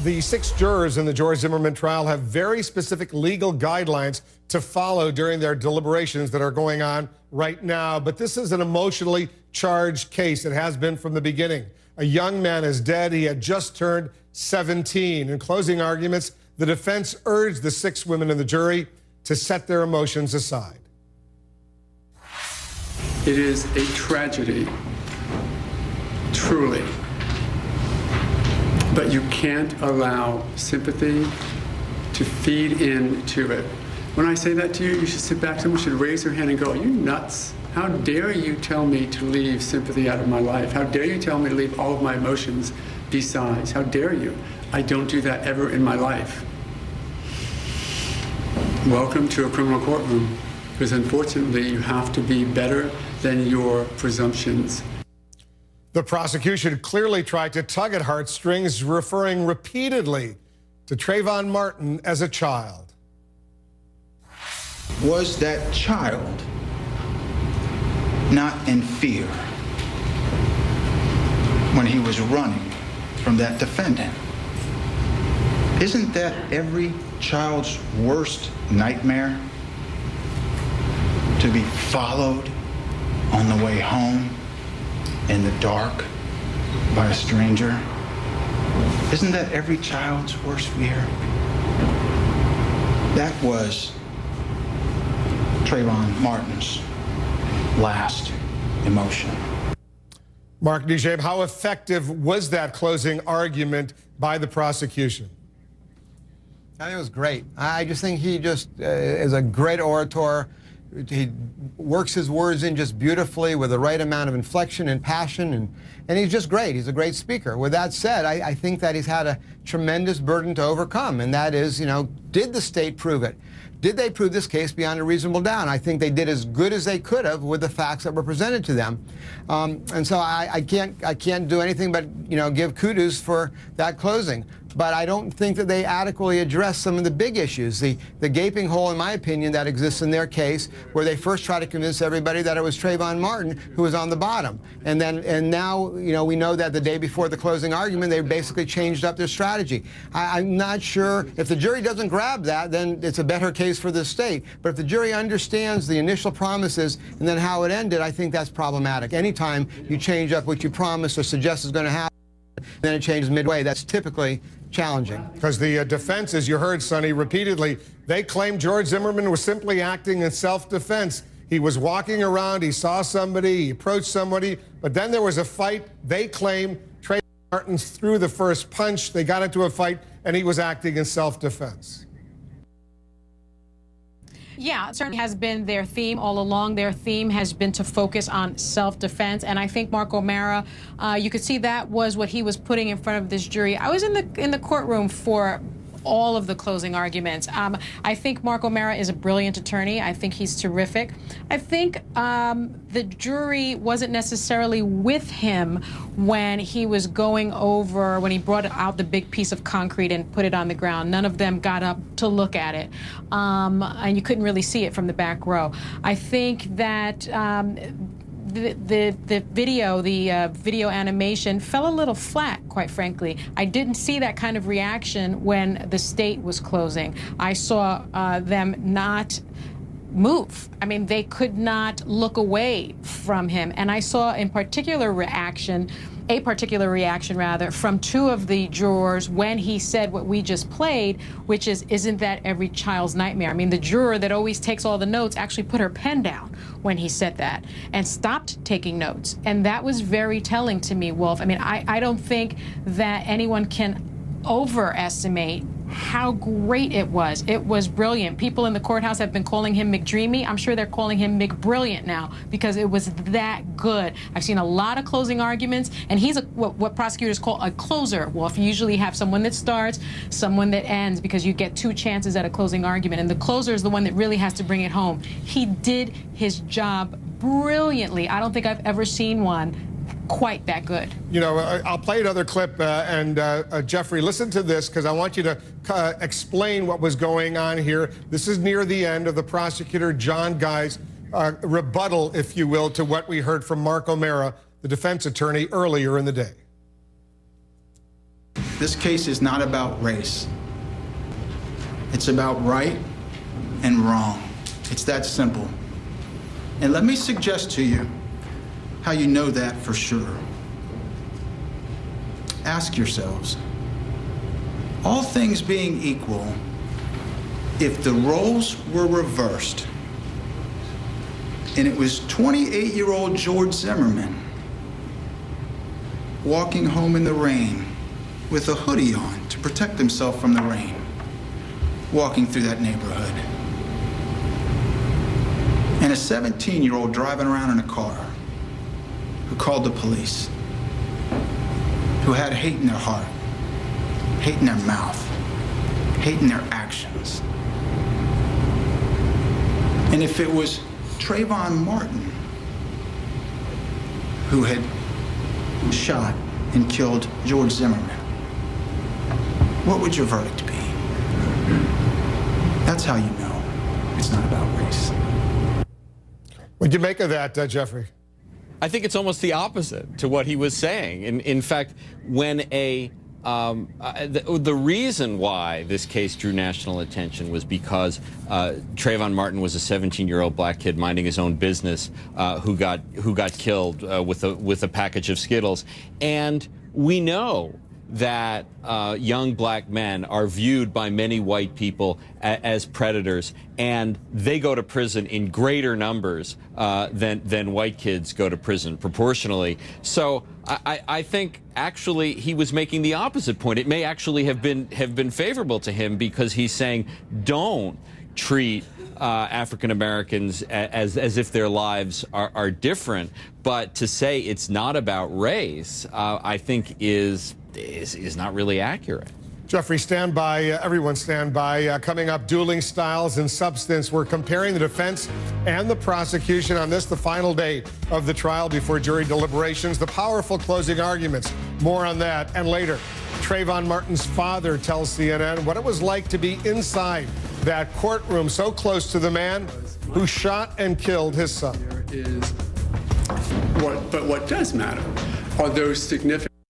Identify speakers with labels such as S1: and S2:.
S1: The 6 jurors in the George Zimmerman trial have very specific legal guidelines to follow during their deliberations that are going on right now. But this is an emotionally charged case. It has been from the beginning. A young man is dead. He had just turned 17. In closing arguments, the defense urged the 6 women in the jury to set their emotions aside.
S2: It is a tragedy, truly. But you can't allow sympathy to feed into it. When I say that to you, you should sit back. Someone should raise their hand and go, "Are you nuts? How dare you tell me to leave sympathy out of my life? How dare you tell me to leave all of my emotions besides? How dare you? I don't do that ever in my life." Welcome to a criminal courtroom, because unfortunately you have to be better than your presumptions.
S1: The prosecution clearly tried to tug at heartstrings, referring repeatedly to Trayvon Martin as a child.
S3: Was that child not in fear when he was running from that defendant? Isn't that every child's worst nightmare? To be followed on the way home in the dark by a stranger? Isn't that every child's worst fear? That was Trayvon Martin's last emotion.
S1: Mark Nijabe, how effective was that closing argument by the prosecution?
S4: I think it was great. I just think he just is a great orator. He works his words in just beautifully with the right amount of inflection and passion, and he's just great. He's a great speaker. With that said, I think that he's had a tremendous burden to overcome, and that is, did the state prove it? Did they prove this case beyond a reasonable doubt? I think they did as good as they could have with the facts that were presented to them. And so I can't do anything but give kudos for that closing. But I don't think that they adequately addressed some of the big issues. The gaping hole, in my opinion, that exists in their case, where they first tried to convince everybody that it was Trayvon Martin who was on the bottom. And now, we know that the day before the closing argument, they basically changed up their strategy. I'm not sure if the jury doesn't grab that, then it's a better case for the state. But if the jury understands the initial promises and then how it ended, I think that's problematic. Anytime you change up what you promised or suggest is going to happen, then it changes midway. That's typically challenging.
S1: Because the defense, as you heard, Sonny, repeatedly, they claim George Zimmerman was simply acting in self-defense. He was walking around, he saw somebody, he approached somebody, but then there was a fight. They claim Trayvon Martin threw the first punch, they got into a fight, and he was acting in self-defense.
S5: Yeah, it certainly has been their theme all along. Their theme has been to focus on self-defense, and I think Mark O'Mara, you could see that was what he was putting in front of this jury. I was in the courtroom for all of the closing arguments. I think Mark O'Mara is a brilliant attorney. I think he's terrific. I think the jury wasn't necessarily with him when he was going over, when he brought out the big piece of concrete and put it on the ground. None of them got up to look at it, and you couldn't really see it from the back row. I think that the video animation fell a little flat, quite frankly. I didn't see that kind of reaction when the state was closing. I saw them not move. I mean, they could not look away from him. And I saw a particular reaction from 2 of the jurors when he said what we just played, which is, isn't that every child's nightmare? I mean, the juror that always takes all the notes actually put her pen down when he said that and stopped taking notes. And that was very telling to me, Wolf. I mean, I don't think that anyone can overestimate how great it was. It was brilliant. People in the courthouse have been calling him McDreamy. I'm sure they're calling him McBrilliant now because it was that good. I've seen a lot of closing arguments, and he's what prosecutors call a closer. Well, if you usually have someone that starts, someone that ends, because you get 2 chances at a closing argument, and the closer is the one that really has to bring it home. He did his job brilliantly. I don't think I've ever seen one quite that good.
S1: I'll play another clip, and Jeffrey, listen to this, because I want you to explain what was going on here. This is near the end of the prosecutor John Guy's rebuttal, if you will, to what we heard from Mark O'Mara, the defense attorney, earlier in the day.
S3: this case is not about race. It's about right and wrong. It's that simple. And let me suggest to you how you know that for sure. Ask yourselves, all things being equal, if the roles were reversed and it was 28-year-old George Zimmerman walking home in the rain with a hoodie on to protect himself from the rain, walking through that neighborhood, and a 17-year-old driving around in a car who called the police, who had hate in their heart, hate in their mouth, hate in their actions. And if it was Trayvon Martin who had shot and killed George Zimmerman, what would your verdict be? That's how you know it's not about race.
S1: What'd you make of that, Jeffrey?
S6: I think it's almost the opposite to what he was saying. In fact, when the reason why this case drew national attention was because Trayvon Martin was a 17-year-old black kid minding his own business who got killed with a package of Skittles, and we know that young black men are viewed by many white people as predators, and they go to prison in greater numbers than white kids go to prison proportionally. So I think actually he was making the opposite point. It may actually have been favorable to him, because he's saying, don't treat African Americans as if their lives are different. But to say it's not about race, I think is not really accurate.
S1: Jeffrey, stand by. Everyone stand by. Coming up, dueling styles and substance. We're comparing the defense and the prosecution on this, the final day of the trial before jury deliberations, the powerful closing arguments. More on that. And later, Trayvon Martin's father tells CNN what it was like to be inside that courtroom so close to the man who shot and killed his son.
S2: But what does matter are those significant